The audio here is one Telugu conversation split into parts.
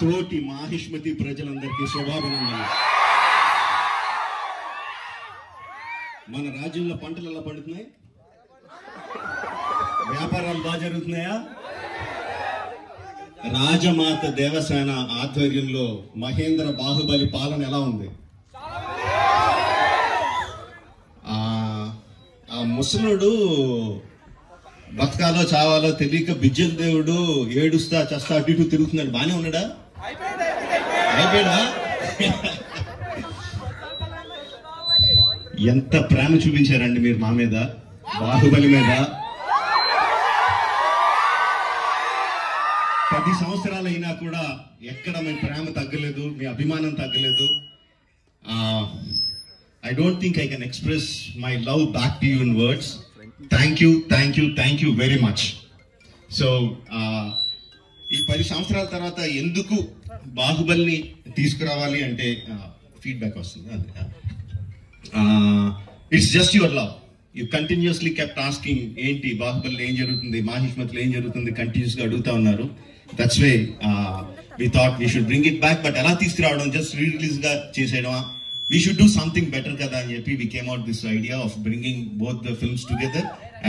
తోటి మాహిష్మతి ప్రజలందరికీ శుభాభినందనలు. మన రాజ్యంలో పంటలు ఎలా పండుతున్నాయి? వ్యాపారాలు బాగా జరుగుతున్నాయా? రాజమాత దేవసేన ఆధ్వర్యంలో మహేంద్ర బాహుబలి పాలన ఎలా ఉంది? ఆ ముసలుడు బతకాలో చావాలో తెలియక బిజ్జల దేవుడు ఏడుస్తా చస్తా అటు ఇటు తిరుగుతున్నాడు. బానే ఉన్నాడా? అయిపోయాడా? ఎంత ప్రేమ చూపించారండి మీరు మా మీద, బాహుబలి మీద. 10 సంవత్సరాలు అయినా కూడా ఎక్కడ మీ ప్రేమ తగ్గలేదు, మీ అభిమానం తగ్గలేదు. I don't think I can express my love back to you in words. Thank you very much. So ఈ 10 సంవత్సరాల తర్వాత ఎందుకు బాహుబలిని తీసుకురావాలి అంటే ఫీడ్బ్యాక్ వస్తుంది. It's just your love. You continuously kept asking ఏంటి బాహుబలిలో ఏం జరుగుతుంది, మాహిష్మతిలో ఏం జరుగుతుంది, కంటిన్యూస్ గా అడుగుతా ఉన్నారు. That's way we thought we should bring it back. But ఎలా తీసుకురావడం, జస్ట్ రిలీజ్ గా చేసేయడమా? We should do something better kada ani cheppi we came out this idea of bringing both the films together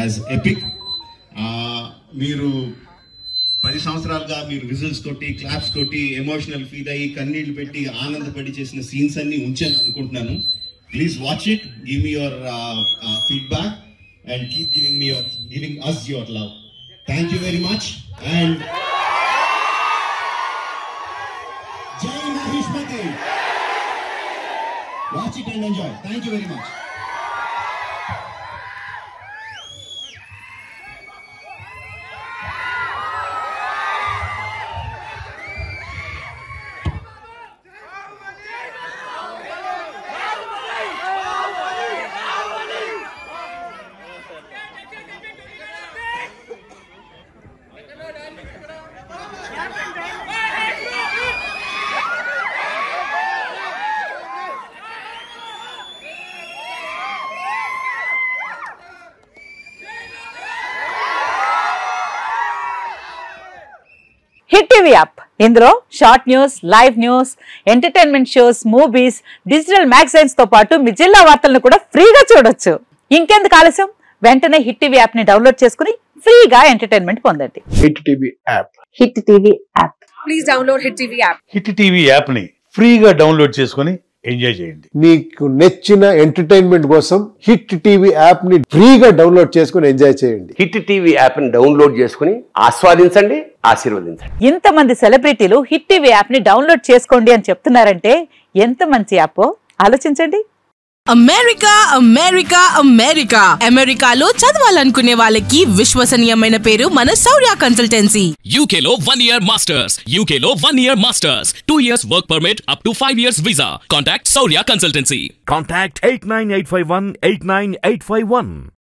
as epic. Meeru 10 సంవత్సరాలుగా మీరు విజిల్స్ కొట్టి క్లాప్స్ కొట్టి ఎమోషనల్ ఫీల్ అయ్యి కన్నీళ్లు పెట్టి ఆనందపడి చేసిన సీన్స్ అన్ని ఉంచాను అనుకుంటున్నాను. Please watch it, give me your feedback and keep giving us your love. Thank you very much and Jai Mahishmati. Watch it and enjoy. Thank you very much. Hit TV app, ఇందులో short news, live news, entertainment shows, movies, digital magazines తో పాటు మీ జిల్లా వార్తలను కూడా ఫ్రీగా చూడొచ్చు. ఇంకెందుకు ఆలస్యం, వెంటనే హిట్ టీవీ యాప్ ని డౌన్లోడ్ చేసుకుని ఫ్రీగా ఎంటర్టైన్మెంట్ పొందండి. Hit TV app. Hit TV app. Please download hit TV app. Hit TV app ని ఫ్రీగా డౌన్లోడ్ చేసుకుని ఎంజాయ్ చేయండి. మీకు నచ్చిన ఎంటర్టైన్మెంట్ కోసం హిట్ టీవీ యాప్ ని ఫ్రీగా డౌన్లోడ్ చేసుకుని ఎంజాయ్ చేయండి. హిట్ టీవీ యాప్ ని డౌన్లోడ్ చేసుకుని ఆస్వాదించండి, ఆశీర్వదించండి. ఇంతమంది సెలబ్రిటీలు హిట్ టీవీ యాప్ ని డౌన్లోడ్ చేసుకోండి అని చెప్తున్నారంటే ఎంత మంచి యాప్ ఆలోచించండి. అమెరికా అమెరికా అమెరికా అమెరికాలో చదవాలనుకునే వాళ్ళకి విశ్వసనీయమైన పేరు మన శౌర్య కన్సల్టెన్సీ. UK లో 1 year masters, UK లో 1 year masters, 2 years work permit up to 5 years visa. Contact Shaurya Consultancy. Contact 89851 89851.